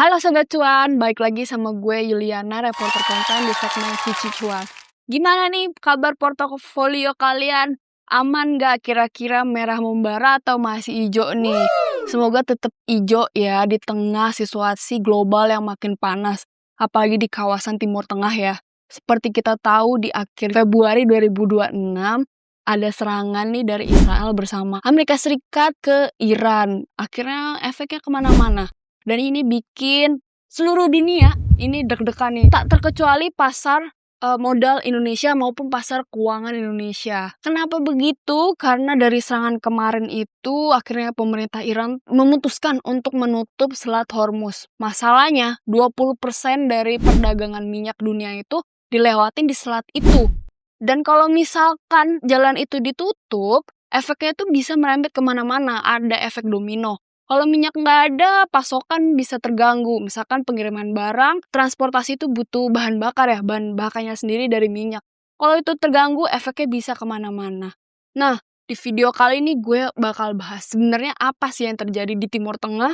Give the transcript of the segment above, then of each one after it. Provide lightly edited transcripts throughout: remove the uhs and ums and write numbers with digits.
Halo Sobat Cuan, balik lagi sama gue Yuliana, reporter konten di segmen Cici Cuan. Gimana nih kabar portofolio kalian? Aman gak kira-kira merah membara atau masih hijau nih? Semoga tetap hijau ya di tengah situasi global yang makin panas, apalagi di kawasan Timur Tengah ya. Seperti kita tahu di akhir Februari 2026, ada serangan nih dari Israel bersama Amerika Serikat ke Iran. Akhirnya efeknya kemana-mana. Dan ini bikin seluruh dunia ini deg-degan nih. Tak terkecuali pasar modal Indonesia maupun pasar keuangan Indonesia. Kenapa begitu? Karena dari serangan kemarin itu akhirnya pemerintah Iran memutuskan untuk menutup Selat Hormuz. Masalahnya 20% dari perdagangan minyak dunia itu dilewatin di selat itu. Dan kalau misalkan jalan itu ditutup, efeknya itu bisa merembet kemana-mana. Ada efek domino. Kalau minyak nggak ada, pasokan bisa terganggu. Misalkan pengiriman barang, transportasi itu butuh bahan bakar ya, bahan bakarnya sendiri dari minyak. Kalau itu terganggu, efeknya bisa kemana-mana. Nah, di video kali ini gue bakal bahas sebenarnya apa sih yang terjadi di Timur Tengah,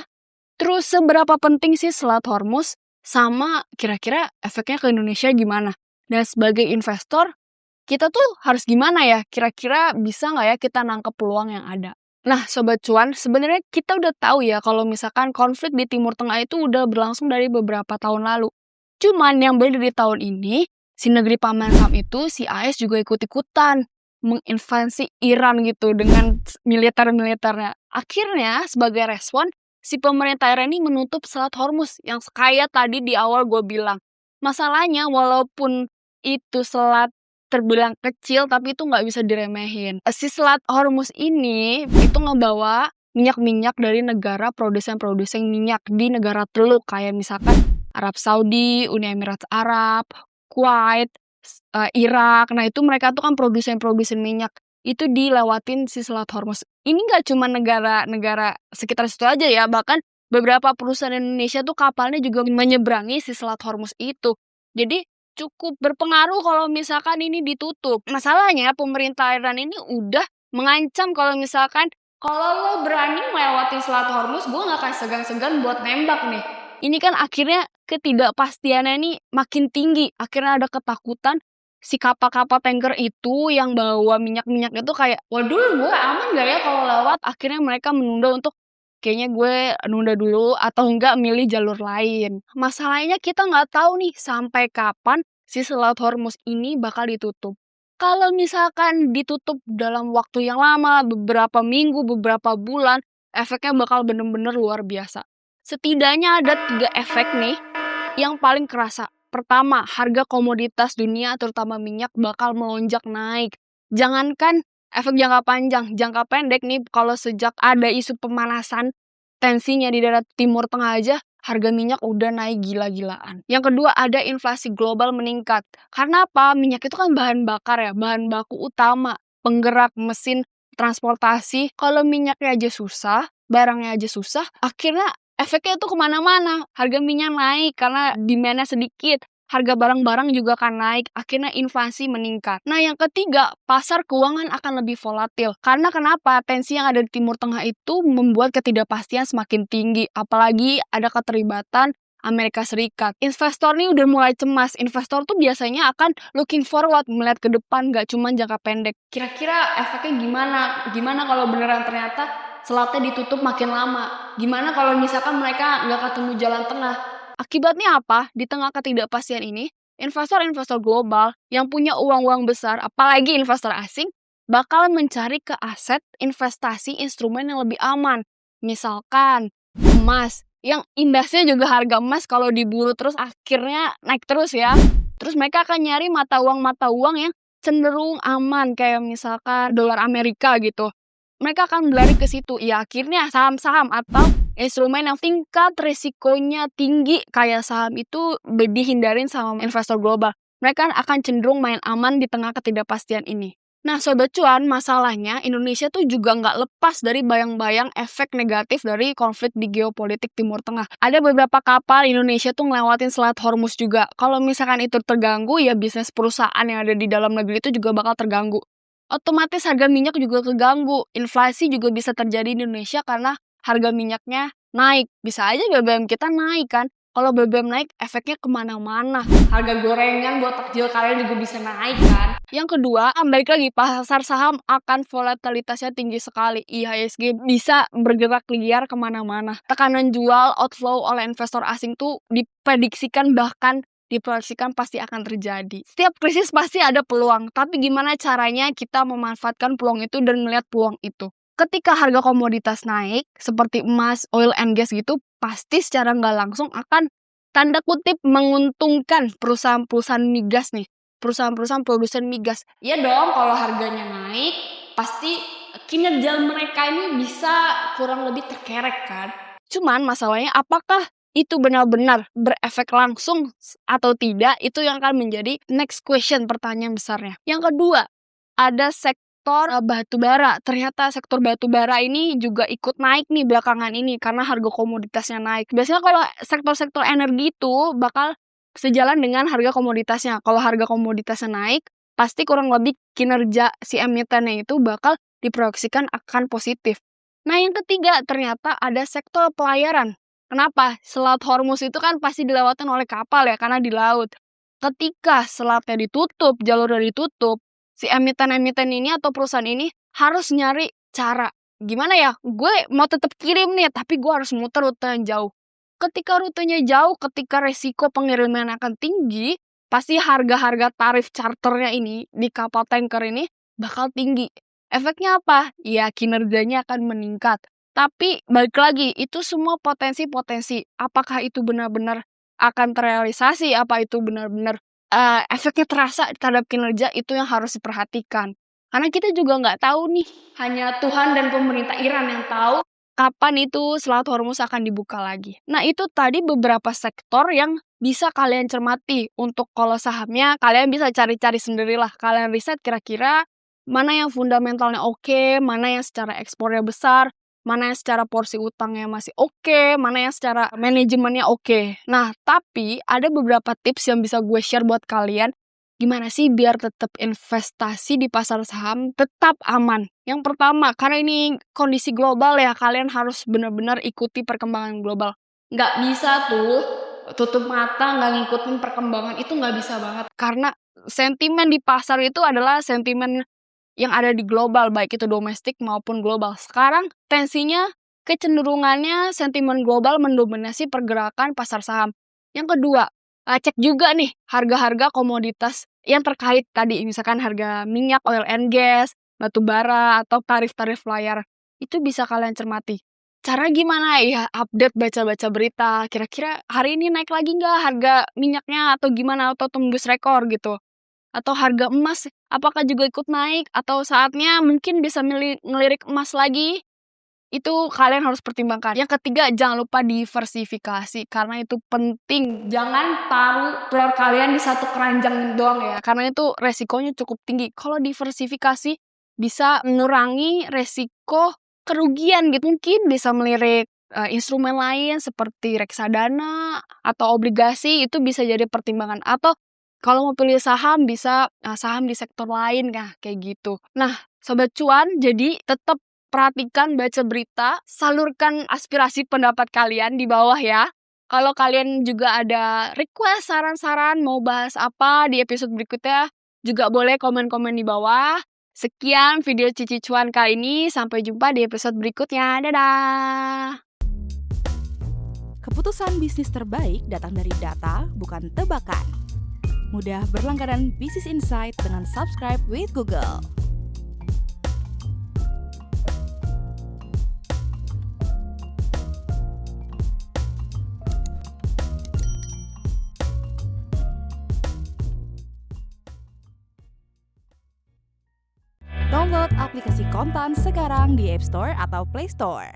terus seberapa penting sih Selat Hormuz, sama kira-kira efeknya ke Indonesia gimana. Dan sebagai investor, kita tuh harus gimana ya? Kira-kira bisa nggak ya kita nangkep peluang yang ada? Nah, Sobat Cuan, sebenarnya kita udah tahu ya kalau misalkan konflik di Timur Tengah itu udah berlangsung dari beberapa tahun lalu. Cuman yang beda di tahun ini, si negeri paman Sam itu, si AS juga ikut-ikutan menginvasi Iran gitu dengan militer-militernya. Akhirnya, sebagai respon, si pemerintah Iran ini menutup Selat Hormuz yang kayak tadi di awal gue bilang. Masalahnya, walaupun itu selat terbilang kecil tapi itu nggak bisa diremehin. Si Selat Hormuz ini itu ngebawa minyak-minyak dari negara produsen-produsen minyak di negara teluk kayak misalkan Arab Saudi, Uni Emirat Arab, Kuwait, Irak. Nah itu mereka tuh kan produsen-produsen minyak. Itu dilewatin si Selat Hormuz. Ini nggak cuma negara-negara sekitar situ aja ya, bahkan beberapa perusahaan Indonesia tuh kapalnya juga menyeberangi si Selat Hormuz itu. Jadi cukup berpengaruh kalau misalkan ini ditutup. Masalahnya pemerintah Iran ini udah mengancam kalau misalkan kalau lo berani melewati Selat Hormuz, gue gak akan segan-segan buat nembak nih. Ini kan akhirnya ketidakpastiannya ini makin tinggi. Akhirnya ada ketakutan si kapal-kapal tanker itu yang bawa minyak-minyak itu kayak, waduh gue aman gak ya kalau lewat? Akhirnya mereka menunda untuk kayaknya gue nunda dulu atau enggak milih jalur lain. Masalahnya kita nggak tahu nih sampai kapan si Selat Hormuz ini bakal ditutup. Kalau misalkan ditutup dalam waktu yang lama, beberapa minggu, beberapa bulan, efeknya bakal bener-bener luar biasa. Setidaknya ada 3 efek nih yang paling kerasa. Pertama, harga komoditas dunia terutama minyak bakal melonjak naik. Jangankan efek jangka panjang, jangka pendek nih kalau sejak ada isu pemanasan tensinya di daerah Timur Tengah aja, harga minyak udah naik gila-gilaan. Yang kedua, ada inflasi global meningkat. Karena apa? Minyak itu kan bahan bakar ya, bahan baku utama, penggerak mesin transportasi. Kalau minyaknya aja susah, barangnya aja susah, akhirnya efeknya itu kemana-mana. Harga minyak naik karena demand-nya sedikit. Harga barang-barang juga akan naik, akhirnya inflasi meningkat. Nah yang ketiga, pasar keuangan akan lebih volatil. Karena kenapa? Tensi yang ada di Timur Tengah itu membuat ketidakpastian semakin tinggi. Apalagi ada keterlibatan Amerika Serikat. Investor nih udah mulai cemas. Investor tuh biasanya akan looking forward, melihat ke depan, gak cuma jangka pendek. Kira-kira efeknya gimana? Gimana kalau beneran ternyata selatnya ditutup makin lama? Gimana kalau misalkan mereka gak ketemu jalan tengah? Akibatnya apa? Di tengah ketidakpastian ini, investor-investor global yang punya uang-uang besar, apalagi investor asing, bakal mencari ke aset investasi instrumen yang lebih aman. Misalkan emas, yang imbasnya juga harga emas kalau diburu terus akhirnya naik terus ya. Terus mereka akan nyari mata uang yang cenderung aman, kayak misalkan dolar Amerika gitu. Mereka akan berlari ke situ. Ya akhirnya saham-saham atau instrumen yang tingkat risikonya tinggi kayak saham itu dihindarin sama investor global. Mereka akan cenderung main aman di tengah ketidakpastian ini. Nah Sobat Cuan, masalahnya Indonesia tuh juga nggak lepas dari bayang-bayang efek negatif dari konflik di geopolitik Timur Tengah. Ada beberapa kapal Indonesia tuh ngelewatin Selat Hormuz juga. Kalau misalkan itu terganggu, ya bisnis perusahaan yang ada di dalam negeri itu juga bakal terganggu. Otomatis harga minyak juga keganggu. Inflasi juga bisa terjadi di Indonesia karena harga minyaknya naik. Bisa aja BBM kita naik kan. Kalau BBM naik, efeknya kemana-mana. Harga gorengan buat takjil kalian juga bisa naik kan. Yang kedua, balik lagi, pasar saham akan volatilitasnya tinggi sekali. IHSG bisa bergerak liar kemana-mana. Tekanan jual, outflow oleh investor asing tuh diprediksikan pasti akan terjadi. Setiap krisis pasti ada peluang, tapi gimana caranya kita memanfaatkan peluang itu dan melihat peluang itu. Ketika harga komoditas naik, seperti emas, oil and gas gitu, pasti secara nggak langsung akan tanda kutip menguntungkan perusahaan-perusahaan migas nih, perusahaan-perusahaan produsen migas. Ya dong, kalau harganya naik, pasti kinerja mereka ini bisa kurang lebih terkerek kan. Cuman masalahnya apakah itu benar-benar berefek langsung atau tidak, itu yang akan menjadi next question, pertanyaan besarnya. Yang kedua, ada sektor batu bara. Ternyata sektor batu bara ini juga ikut naik nih belakangan ini karena harga komoditasnya naik. Biasanya kalau sektor-sektor energi itu bakal sejalan dengan harga komoditasnya. Kalau harga komoditasnya naik, pasti kurang lebih kinerja si emitennya itu bakal diproyeksikan akan positif. Nah, yang ketiga ternyata ada sektor pelayaran. Kenapa? Selat Hormuz itu kan pasti dilewatin oleh kapal ya, karena di laut. Ketika selatnya ditutup, jalurnya ditutup, si emiten-emiten ini atau perusahaan ini harus nyari cara. Gimana ya? Gue mau tetap kirim nih, tapi gue harus muter rute yang jauh. Ketika rutenya jauh, ketika resiko pengiriman akan tinggi, pasti harga-harga tarif charternya ini di kapal tanker ini bakal tinggi. Efeknya apa? Ya, kinerjanya akan meningkat. Tapi balik lagi, itu semua potensi-potensi. Apakah itu benar-benar akan terrealisasi? Apa itu benar-benar efeknya terasa terhadap kinerja, itu yang harus diperhatikan. Karena kita juga nggak tahu nih, hanya Tuhan dan pemerintah Iran yang tahu kapan itu Selat Hormuz akan dibuka lagi. Nah, itu tadi beberapa sektor yang bisa kalian cermati. Untuk kalau sahamnya, kalian bisa cari-cari sendirilah. Kalian riset kira-kira mana yang fundamentalnya oke, mana yang secara ekspornya besar, mana yang secara porsi utangnya masih oke, mana yang secara manajemennya oke. Nah, tapi ada beberapa tips yang bisa gue share buat kalian. Gimana sih biar tetap investasi di pasar saham tetap aman? Yang pertama, karena ini kondisi global ya, kalian harus benar-benar ikuti perkembangan global. Nggak bisa tuh tutup mata nggak ngikutin perkembangan, itu nggak bisa banget. Karena sentimen di pasar itu adalah sentimen yang ada di global, baik itu domestik maupun global. Sekarang tensinya, kecenderungannya sentimen global mendominasi pergerakan pasar saham. Yang kedua, cek juga nih harga-harga komoditas yang terkait tadi, misalkan harga minyak, oil and gas, batu bara, atau tarif-tarif layar. Itu bisa kalian cermati. Cara gimana? Ya update, baca-baca berita. Kira-kira hari ini naik lagi nggak harga minyaknya atau gimana, atau tembus rekor gitu. Atau harga emas, apakah juga ikut naik? Atau saatnya mungkin bisa ngelirik emas lagi? Itu kalian harus pertimbangkan. Yang ketiga, jangan lupa diversifikasi, karena itu penting. Jangan taruh telur kalian di satu keranjang doang ya, karena itu resikonya cukup tinggi. Kalau diversifikasi, bisa mengurangi resiko kerugian gitu. Mungkin bisa melirik instrumen lain seperti reksadana atau obligasi, itu bisa jadi pertimbangan. Atau kalau mau pilih saham, bisa saham di sektor lain, kayak gitu. Nah, Sobat Cuan, jadi tetap perhatikan, baca berita, salurkan aspirasi pendapat kalian di bawah ya. Kalau kalian juga ada request, saran-saran, mau bahas apa di episode berikutnya, juga boleh komen-komen di bawah. Sekian video Cici Cuan kali ini, sampai jumpa di episode berikutnya. Dadah! Keputusan bisnis terbaik datang dari data, bukan tebakan. Mudah berlangganan Business Insight dengan subscribe with Google. Download aplikasi Kontan sekarang di App Store atau Play Store.